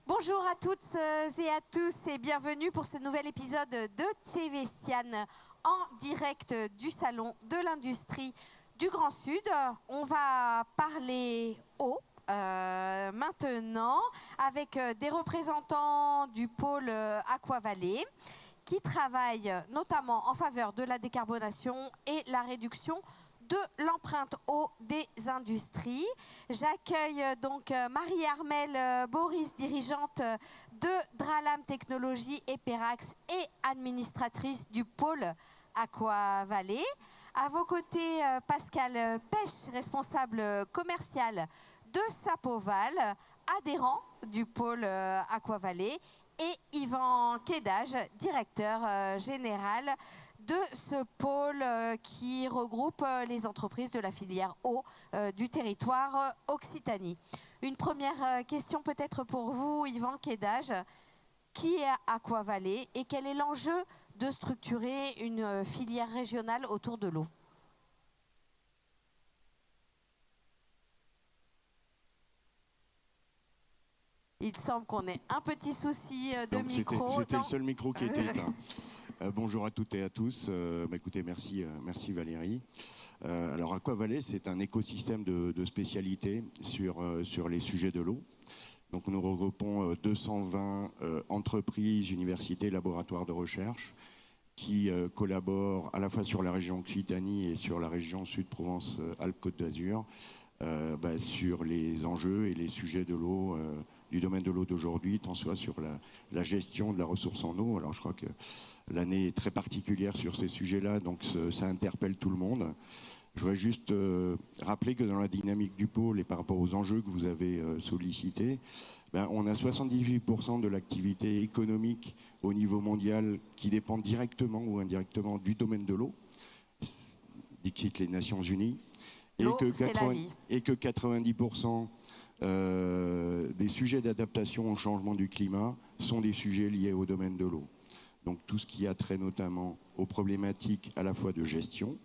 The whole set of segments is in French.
Bonjour à toutes et à tous et bienvenue pour ce nouvel épisode de TV Sian en direct du Salon de l'Industrie du Grand Sud. On va parler eau maintenant avec des représentants du pôle Aquavalais qui travaillent notamment en faveur de la décarbonation et la réduction de l'empreinte eau des industries. J'accueille donc Marie-Armelle Boris, dirigeante de Dralam Technologies et Perax et administratrice du pôle Aquavalais. À vos côtés, Pascal Pêche, responsable commercial de Sapoval, adhérent du pôle Aquavalais, et Yvan Kédage, directeur général de ce pôle qui regroupe les entreprises de la filière eau du territoire Occitanie. Une première question peut-être pour vous, Yvan Kédage. Qui est Aquavalais et quel est l'enjeu de structurer une filière régionale autour de l'eau ? Il semble qu'on ait un petit souci de micro. C'était le seul micro qui était éteint. Bonjour à toutes et à tous. Écoutez, merci Valérie. Alors Aquavalais, c'est un écosystème de spécialités sur les sujets de l'eau. Donc nous regroupons 220 entreprises, universités, laboratoires de recherche qui collaborent à la fois sur la région Occitanie et sur la région Sud-Provence-Alpes-Côte d'Azur sur les enjeux et les sujets de l'eau, du domaine de l'eau d'aujourd'hui, tant soit sur la gestion de la ressource en eau. Alors je crois que l'année est très particulière sur ces sujets-là, donc ça interpelle tout le monde. Je voudrais juste rappeler que dans la dynamique du pôle et par rapport aux enjeux que vous avez sollicités, on a 78% de l'activité économique au niveau mondial qui dépend directement ou indirectement du domaine de l'eau, dictent les Nations Unies, et que 90% des sujets d'adaptation au changement du climat sont des sujets liés au domaine de l'eau. Donc tout ce qui a trait notamment aux problématiques à la fois de gestion,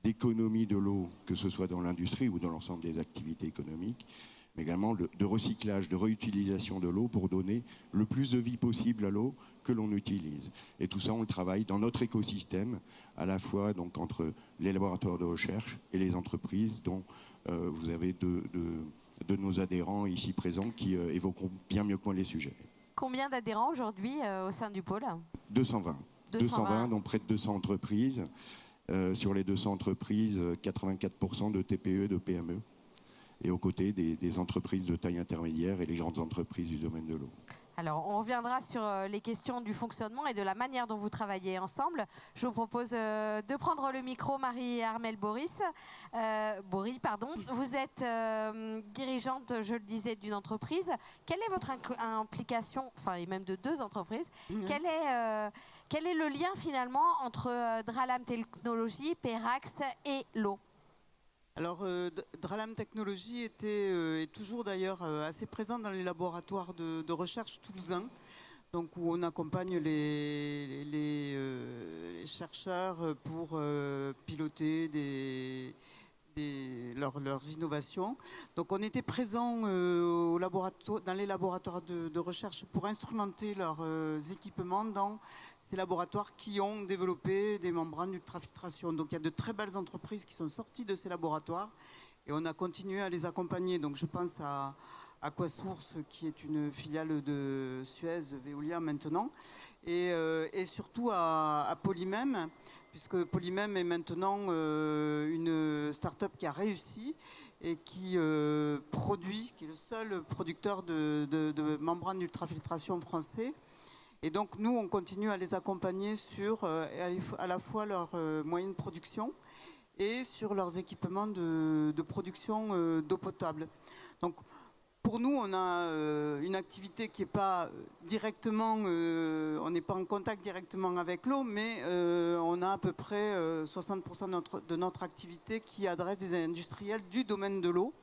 d'économie de l'eau, que ce soit dans l'industrie ou dans l'ensemble des activités économiques, mais également de recyclage, de réutilisation de l'eau pour donner le plus de vie possible à l'eau que l'on utilise. Et tout ça, on le travaille dans notre écosystème, à la fois donc, entre les laboratoires de recherche et les entreprises dont vous avez de nos adhérents ici présents qui évoqueront bien mieux que moi les sujets. Combien d'adhérents aujourd'hui au sein du pôle ? 220. 220, donc près de 200 entreprises. Sur les 200 entreprises, 84% de TPE, de PME. Et aux côtés des entreprises de taille intermédiaire et les grandes entreprises du domaine de l'eau. Alors, on reviendra sur les questions du fonctionnement et de la manière dont vous travaillez ensemble. Je vous propose de prendre le micro, Marie-Armelle Boris. Vous êtes dirigeante, je le disais, d'une entreprise. Quelle est votre implication, et même de deux entreprises, quel est le lien finalement entre Dralam Technologies, Perax et l'eau ? Alors, Dralam Technologies est toujours d'ailleurs assez présent dans les laboratoires de recherche toulousains, donc où on accompagne les chercheurs pour piloter leurs innovations. Donc on était présent dans les laboratoires de recherche pour instrumenter leurs équipements dans ces laboratoires qui ont développé des membranes d'ultrafiltration. Donc il y a de très belles entreprises qui sont sorties de ces laboratoires et on a continué à les accompagner. Donc je pense à Aquasource qui est une filiale de Suez, Veolia maintenant, et surtout à Polymem, puisque Polymem est maintenant une start-up qui a réussi et qui est le seul producteur de membranes d'ultrafiltration français. Et donc nous, on continue à les accompagner sur à la fois leurs moyens de production et sur leurs équipements de production d'eau potable. Donc pour nous, on a une activité qui n'est pas directement, on n'est pas en contact directement avec l'eau, mais on a à peu près 60% de notre activité qui adresse des industriels du domaine de l'eau.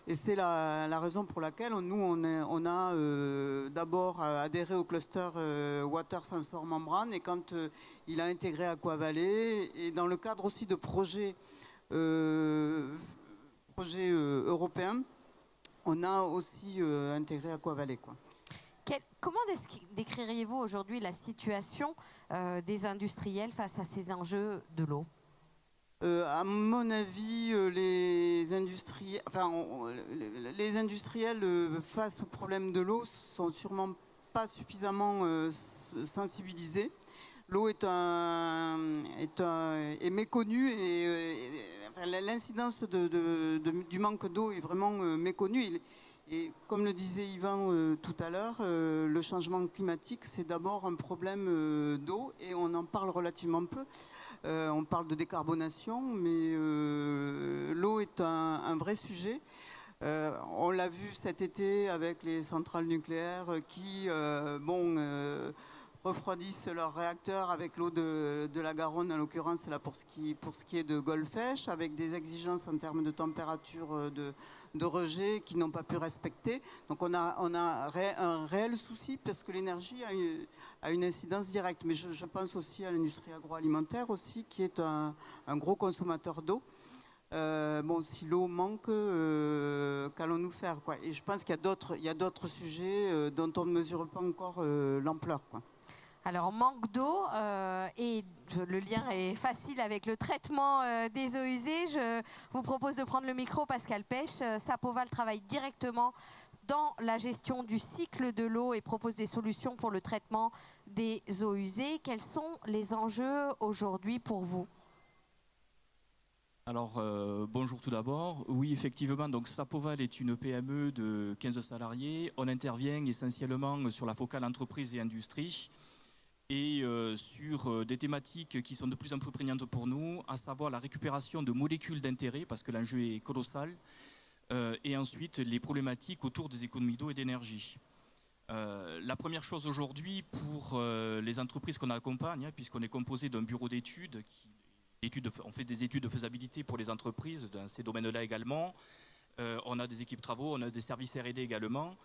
Et c'est la raison pour laquelle nous, on a d'abord adhéré au cluster Water Sensor Membrane, et quand il a intégré Aquavalais, et dans le cadre aussi de projets européens, on a aussi intégré Aquavalais, quoi. Comment décririez-vous aujourd'hui la situation des industriels face à ces enjeux de l'eau ? À mon avis, les industriels face au problème de l'eau sont sûrement pas suffisamment sensibilisés. L'eau est méconnue et l'incidence du manque d'eau est vraiment méconnue. Et comme le disait Yvan tout à l'heure, le changement climatique, c'est d'abord un problème d'eau et on en parle relativement peu. On parle de décarbonation, mais l'eau est un vrai sujet. On l'a vu cet été avec les centrales nucléaires qui refroidissent leurs réacteurs avec l'eau de la Garonne, en l'occurrence là pour ce qui est de Golfech, avec des exigences en termes de température de rejet qui n'ont pas pu respecter. Donc on a un réel souci parce que l'énergie a une incidence directe. Mais je pense aussi à l'industrie agroalimentaire aussi, qui est un gros consommateur d'eau. Si l'eau manque, qu'allons-nous faire, quoi. Et je pense qu'il y a d'autres sujets dont on ne mesure pas encore l'ampleur, quoi. Alors, manque d'eau, et le lien est facile avec le traitement des eaux usées. Je vous propose de prendre le micro, Pascal Pech. Sapoval travaille directement dans la gestion du cycle de l'eau et propose des solutions pour le traitement des eaux usées. Quels sont les enjeux aujourd'hui pour vous ? Alors, bonjour tout d'abord. Oui, effectivement, donc Sapoval est une PME de 15 salariés. On intervient essentiellement sur la focale entreprise et industrie et sur des thématiques qui sont de plus en plus prégnantes pour nous, à savoir la récupération de molécules d'intérêt, parce que l'enjeu est colossal, et ensuite les problématiques autour des économies d'eau et d'énergie. La première chose aujourd'hui pour les entreprises qu'on accompagne, puisqu'on est composé d'un bureau d'études, on fait des études de faisabilité pour les entreprises dans ces domaines-là également. On a des équipes travaux, on a des services R&D également.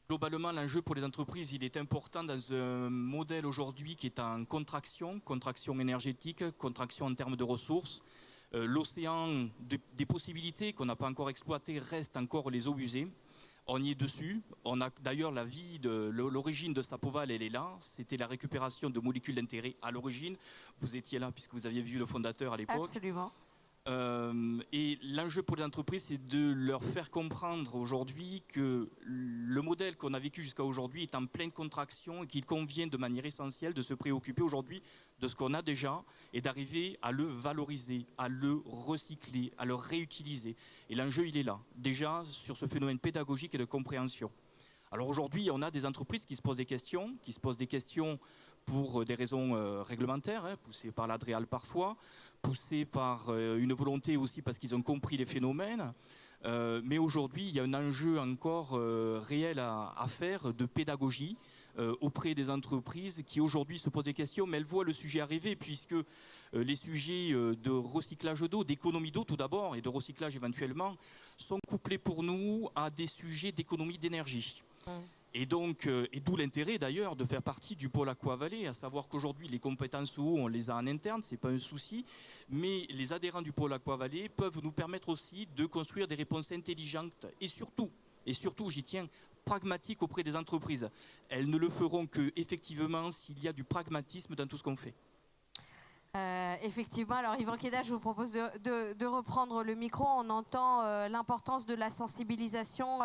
Globalement, l'enjeu pour les entreprises, il est important dans un modèle aujourd'hui qui est en contraction énergétique, contraction en termes de ressources. L'océan des possibilités qu'on n'a pas encore exploitées reste encore les eaux usées. On y est dessus. On a d'ailleurs l'origine de Sapoval, elle est là. C'était la récupération de molécules d'intérêt à l'origine. Vous étiez là puisque vous aviez vu le fondateur à l'époque. Absolument. Et l'enjeu pour les entreprises, c'est de leur faire comprendre aujourd'hui que le modèle qu'on a vécu jusqu'à aujourd'hui est en pleine contraction et qu'il convient de manière essentielle de se préoccuper aujourd'hui de ce qu'on a déjà et d'arriver à le valoriser, à le recycler, à le réutiliser. Et l'enjeu, il est là, déjà sur ce phénomène pédagogique et de compréhension. Alors aujourd'hui, on a des entreprises qui se posent des questions pour des raisons réglementaires, poussées par l'Adréal parfois, poussées par une volonté aussi parce qu'ils ont compris les phénomènes. Mais aujourd'hui, il y a un enjeu encore réel à faire de pédagogie auprès des entreprises qui aujourd'hui se posent des questions, mais elles voient le sujet arriver puisque les sujets de recyclage d'eau, d'économie d'eau tout d'abord et de recyclage éventuellement, sont couplés pour nous à des sujets d'économie d'énergie. Et donc, et d'où l'intérêt d'ailleurs de faire partie du pôle Aqua-Vallée, à savoir qu'aujourd'hui les compétences eau, on les a en interne, c'est pas un souci, mais les adhérents du pôle Aqua-Vallée peuvent nous permettre aussi de construire des réponses intelligentes et surtout, j'y tiens, pragmatiques auprès des entreprises. Elles ne le feront que effectivement s'il y a du pragmatisme dans tout ce qu'on fait. Effectivement, alors Yvan Queda, je vous propose de reprendre le micro. On entend l'importance de la sensibilisation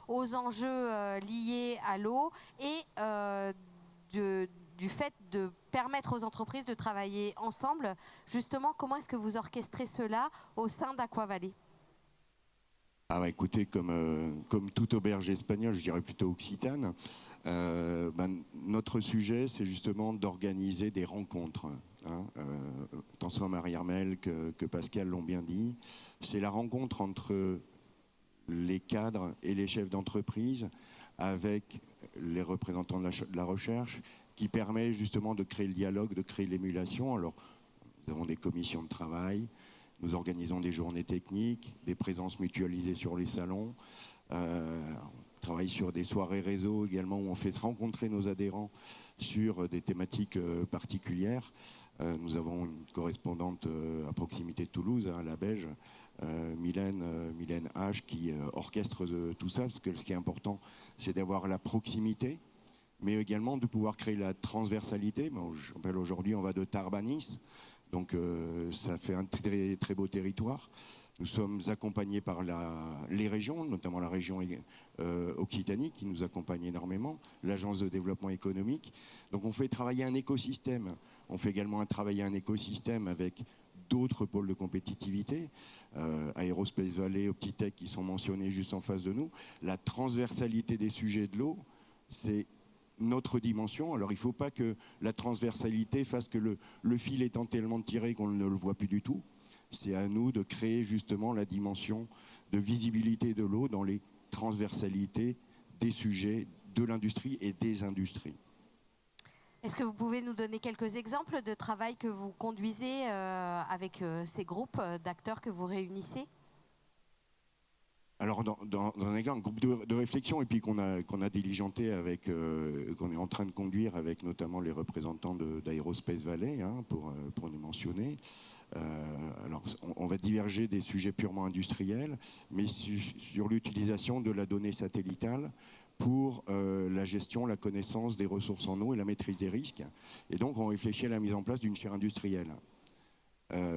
aux enjeux liés à l'eau et du fait de permettre aux entreprises de travailler ensemble. Justement, comment est-ce que vous orchestrez cela au sein d'Aqua-Vallée ? Écoutez, comme toute auberge espagnole, je dirais plutôt occitane, notre sujet, c'est justement d'organiser des rencontres. Tant soit Marie-Armelle que Pascal l'ont bien dit. C'est la rencontre entre les cadres et les chefs d'entreprise avec les représentants de la recherche qui permet justement de créer le dialogue, de créer l'émulation. Alors, nous avons des commissions de travail, nous organisons des journées techniques, des présences mutualisées sur les salons. On travaille sur des soirées réseau également où on fait se rencontrer nos adhérents sur des thématiques particulières. Nous avons une correspondante à proximité de Toulouse, à la Beige, Mylène H, qui orchestre tout ça, parce que ce qui est important, c'est d'avoir la proximité mais également de pouvoir créer la transversalité. Bon, je rappelle, aujourd'hui, on va de Tarbes à Nice, donc ça fait un très, très beau territoire. Nous sommes accompagnés par les régions, notamment la région Occitanie qui nous accompagne énormément, l'Agence de développement économique. Donc on fait travailler un écosystème. On fait également travailler un écosystème avec d'autres pôles de compétitivité, Aerospace Valley, Optitech qui sont mentionnés juste en face de nous. La transversalité des sujets de l'eau, c'est notre dimension. Alors il ne faut pas que la transversalité fasse que le fil étant tellement tiré qu'on ne le voit plus du tout. C'est à nous de créer justement la dimension de visibilité de l'eau dans les transversalités des sujets de l'industrie et des industries. Est-ce que vous pouvez nous donner quelques exemples de travail que vous conduisez avec ces groupes d'acteurs que vous réunissez ? Alors, dans un groupe de réflexion, et puis qu'on a diligenté avec, qu'on est en train de conduire avec notamment les représentants d'Aerospace Valley, hein, pour nous mentionner. Alors, on va diverger des sujets purement industriels, mais sur l'utilisation de la donnée satellitale pour la gestion, la connaissance des ressources en eau et la maîtrise des risques. Et donc, on réfléchit à la mise en place d'une chaire industrielle.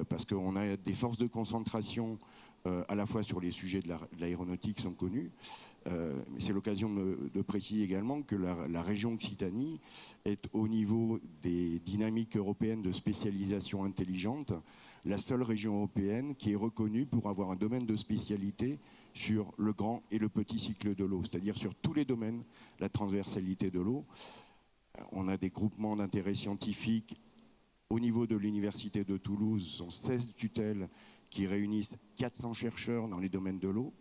Parce qu'on a des forces de concentration à la fois sur les sujets de l'aéronautique qui sont connus, mais c'est l'occasion de préciser également que la région Occitanie est au niveau des dynamiques européennes de spécialisation intelligente la seule région européenne qui est reconnue pour avoir un domaine de spécialité sur le grand et le petit cycle de l'eau, c'est-à-dire sur tous les domaines, la transversalité de l'eau. On a des groupements d'intérêt scientifiques au niveau de l'Université de Toulouse, sont 16 tutelles qui réunissent 400 chercheurs dans les domaines de l'eau.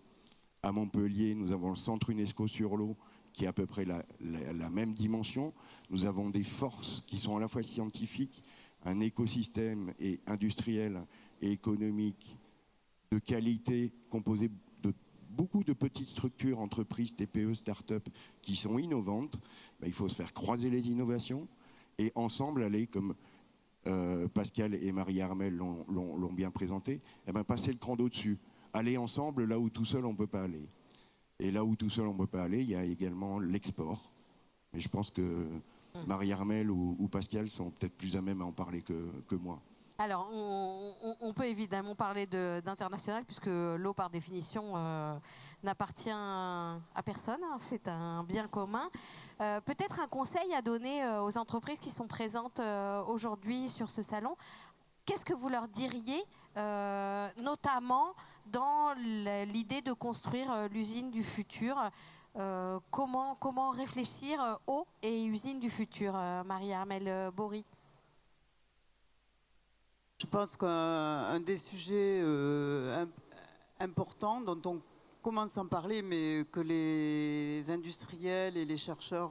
À Montpellier, nous avons le Centre UNESCO sur l'eau, qui est à peu près la même dimension. Nous avons des forces qui sont à la fois scientifiques, un écosystème et industriel et économique de qualité composé de beaucoup de petites structures, entreprises, TPE, start-up qui sont innovantes. Il faut se faire croiser les innovations et ensemble aller, comme Pascal et Marie Armel l'ont bien présenté, passer le cran d'au-dessus. Aller ensemble là où tout seul on ne peut pas aller. Et là où tout seul on ne peut pas aller, il y a également l'export. Mais je pense que Marie Armel ou Pascal sont peut-être plus à même à en parler que moi. Alors, on peut évidemment parler d'international, puisque l'eau, par définition, n'appartient à personne. C'est un bien commun. Peut-être un conseil à donner aux entreprises qui sont présentes aujourd'hui sur ce salon. Qu'est-ce que vous leur diriez, notamment dans l'idée de construire l'usine du futur ? Comment réfléchir eau et usine du futur, Marie-Armelle Bory? Je pense qu'un des sujets importants dont on commence à en parler, mais que les industriels et les chercheurs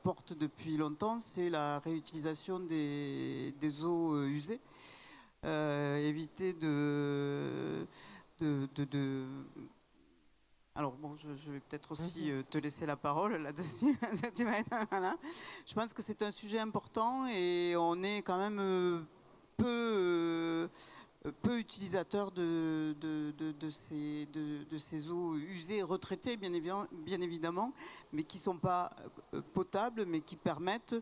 portent depuis longtemps, c'est la réutilisation des eaux usées. Éviter Alors bon, je vais peut-être aussi te laisser la parole là-dessus. Voilà. Je pense que c'est un sujet important et on est quand même peu utilisateurs de ces eaux usées, retraitées bien évidemment, mais qui ne sont pas potables, mais qui permettent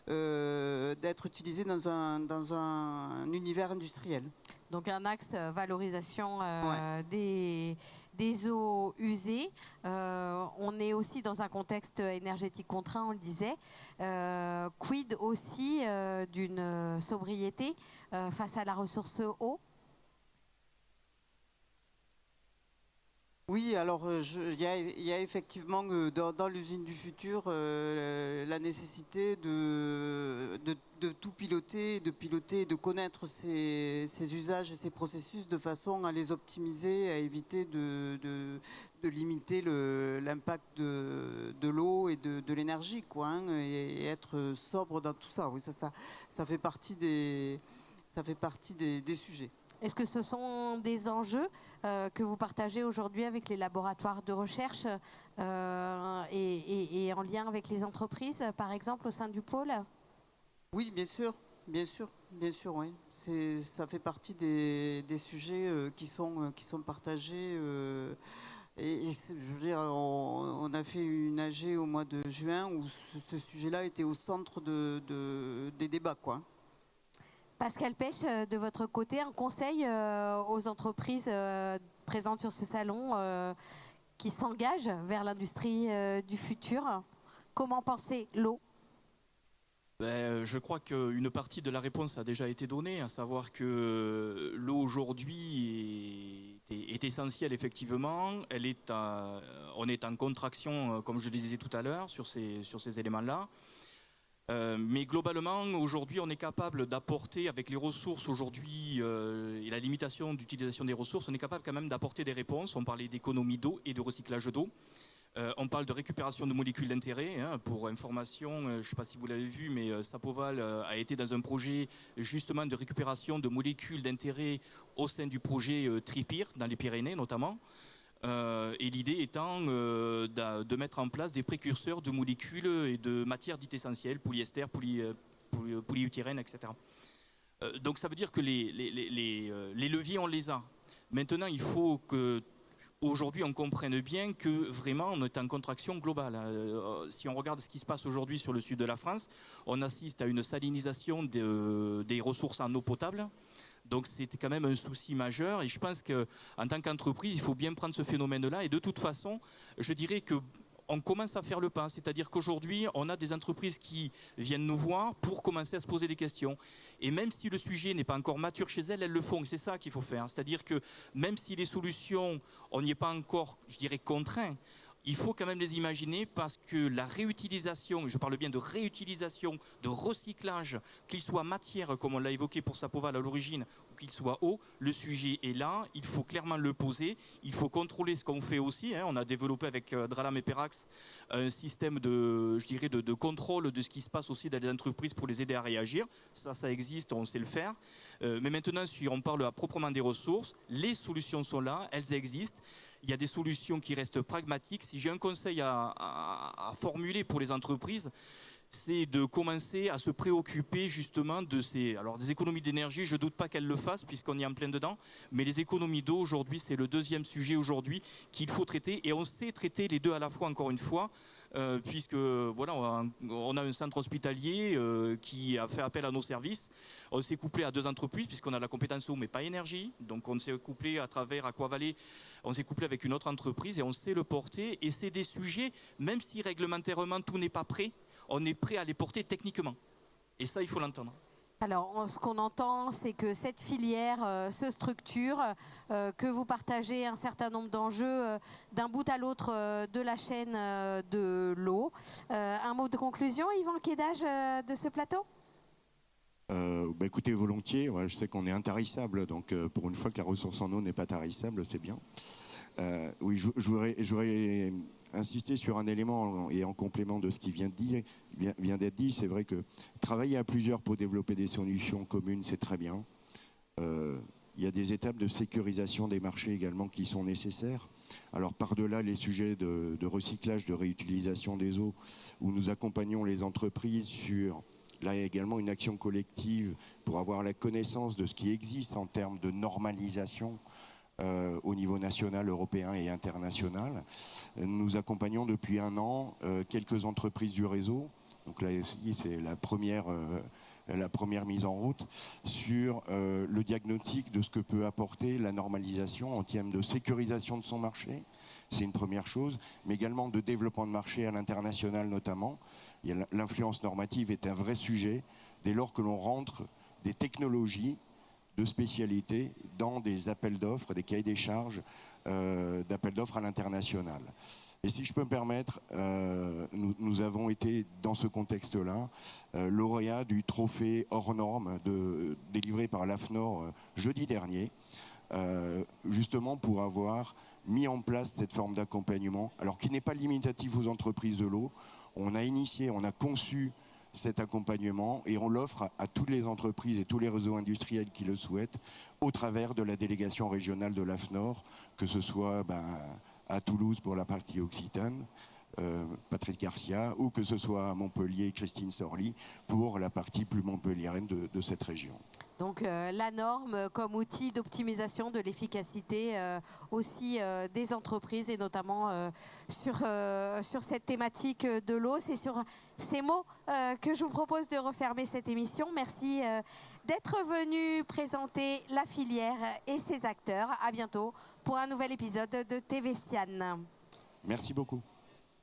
d'être utilisées dans un univers industriel. Donc un axe valorisation des eaux usées. On est aussi dans un contexte énergétique contraint, on le disait. Quid aussi d'une sobriété face à la ressource eau? Oui, alors il y a effectivement dans l'usine du futur la nécessité de tout piloter, de connaître ces usages et ces processus de façon à les optimiser, à éviter de limiter l'impact de l'eau et de l'énergie, et être sobre dans tout ça. Oui, ça fait partie des sujets. Est-ce que ce sont des enjeux que vous partagez aujourd'hui avec les laboratoires de recherche et en lien avec les entreprises, par exemple, au sein du pôle? Oui, bien sûr, oui. Ça fait partie des sujets qui sont partagés Je veux dire, on a fait une AG au mois de juin où ce sujet-là était au centre des débats, quoi. Pascal Pêche, de votre côté, un conseil aux entreprises présentes sur ce salon qui s'engagent vers l'industrie du futur. Comment penser l'eau ? Je crois qu'une partie de la réponse a déjà été donnée, à savoir que l'eau aujourd'hui est essentielle effectivement. On est en contraction, comme je le disais tout à l'heure, sur ces éléments-là. Mais globalement, aujourd'hui, on est capable d'apporter, avec les ressources aujourd'hui et la limitation d'utilisation des ressources, on est capable quand même d'apporter des réponses. On parlait d'économie d'eau et de recyclage d'eau. On parle de récupération de molécules d'intérêt. Pour information, je ne sais pas si vous l'avez vu, mais Sapoval a été dans un projet justement de récupération de molécules d'intérêt au sein du projet Tripir, dans les Pyrénées notamment. Et l'idée étant de mettre en place des précurseurs de molécules et de matières dites essentielles, polyester, polyutyrène, etc. Donc ça veut dire que les leviers, on les a. Maintenant, il faut que aujourd'hui, on comprenne bien que vraiment, on est en contraction globale. Si on regarde ce qui se passe aujourd'hui sur le sud de la France, on assiste à une salinisation des ressources en eau potable. Donc c'est quand même un souci majeur. Et je pense qu'en tant qu'entreprise, il faut bien prendre ce phénomène-là. Et de toute façon, je dirais que on commence à faire le pas, c'est-à-dire qu'aujourd'hui, on a des entreprises qui viennent nous voir pour commencer à se poser des questions. Et même si le sujet n'est pas encore mature chez elles, elles le font. C'est ça qu'il faut faire. C'est-à-dire que même si les solutions, on n'y est pas encore, je dirais, contraint, il faut quand même les imaginer parce que la réutilisation, je parle bien de réutilisation, de recyclage, qu'il soit matière, comme on l'a évoqué pour Sapoval à l'origine, ou qu'il soit eau, le sujet est là, il faut clairement le poser, il faut contrôler ce qu'on fait aussi. On a développé avec Dralam et Perax un système de contrôle de ce qui se passe aussi dans les entreprises pour les aider à réagir. Ça existe, on sait le faire. Mais maintenant, si on parle à proprement des ressources, les solutions sont là, elles existent. Il y a des solutions qui restent pragmatiques. Si j'ai un conseil à formuler pour les entreprises, c'est de commencer à se préoccuper justement des économies d'énergie. Je ne doute pas qu'elles le fassent puisqu'on y est en plein dedans. Mais les économies d'eau aujourd'hui, c'est le deuxième sujet aujourd'hui qu'il faut traiter. Et on sait traiter les deux à la fois, encore une fois. Puisque voilà, on a un centre hospitalier qui a fait appel à nos services. On s'est couplé à 2 entreprises puisqu'on a la compétence eau mais pas énergie. Donc on s'est couplé à travers Aquavalais, on s'est couplé avec une autre entreprise et on sait le porter. Et c'est des sujets, même si réglementairement tout n'est pas prêt, on est prêt à les porter techniquement. Et ça, il faut l'entendre. Alors, ce qu'on entend, c'est que cette filière se structure, que vous partagez un certain nombre d'enjeux d'un bout à l'autre de la chaîne de l'eau. Un mot de conclusion, Yvan Kédage, de ce plateau ? Écoutez, volontiers. Ouais, je sais qu'on est intarissable, donc pour une fois que la ressource en eau n'est pas tarissable, c'est bien. Oui, je voudrais insister sur un élément et en complément de ce qui vient d'être dit. C'est vrai que travailler à plusieurs pour développer des solutions communes, c'est très bien. Il y a des étapes de sécurisation des marchés également qui sont nécessaires. Alors par-delà les sujets de recyclage, de réutilisation des eaux, où nous accompagnons les entreprises sur là également une action collective pour avoir la connaissance de ce qui existe en termes de normalisation au niveau national, européen et international. Nous accompagnons depuis 1 an quelques entreprises du réseau. Donc là aussi, c'est la première mise en route sur le diagnostic de ce que peut apporter la normalisation en termes de sécurisation de son marché. C'est une première chose, mais également de développement de marché à l'international notamment. L'influence normative est un vrai sujet dès lors que l'on rentre des technologies de spécialité dans des appels d'offres, des cahiers des charges d'appels d'offres à l'international. Et si je peux me permettre, nous avons été dans ce contexte-là lauréat du trophée hors norme délivré par l'AFNOR jeudi dernier, justement pour avoir mis en place cette forme d'accompagnement, alors qui n'est pas limitatif aux entreprises de l'eau. On a conçu cet accompagnement et on l'offre à toutes les entreprises et tous les réseaux industriels qui le souhaitent au travers de la délégation régionale de l'AFNOR, que ce soit à Toulouse pour la partie occitane, Patrice Garcia, ou que ce soit à Montpellier, Christine Sorly pour la partie plus montpelliéraine de cette région. Donc la norme comme outil d'optimisation de l'efficacité aussi des entreprises et notamment sur cette thématique de l'eau. C'est sur ces mots que je vous propose de refermer cette émission. Merci d'être venu présenter la filière et ses acteurs. À bientôt pour un nouvel épisode de TV Sian. Merci beaucoup.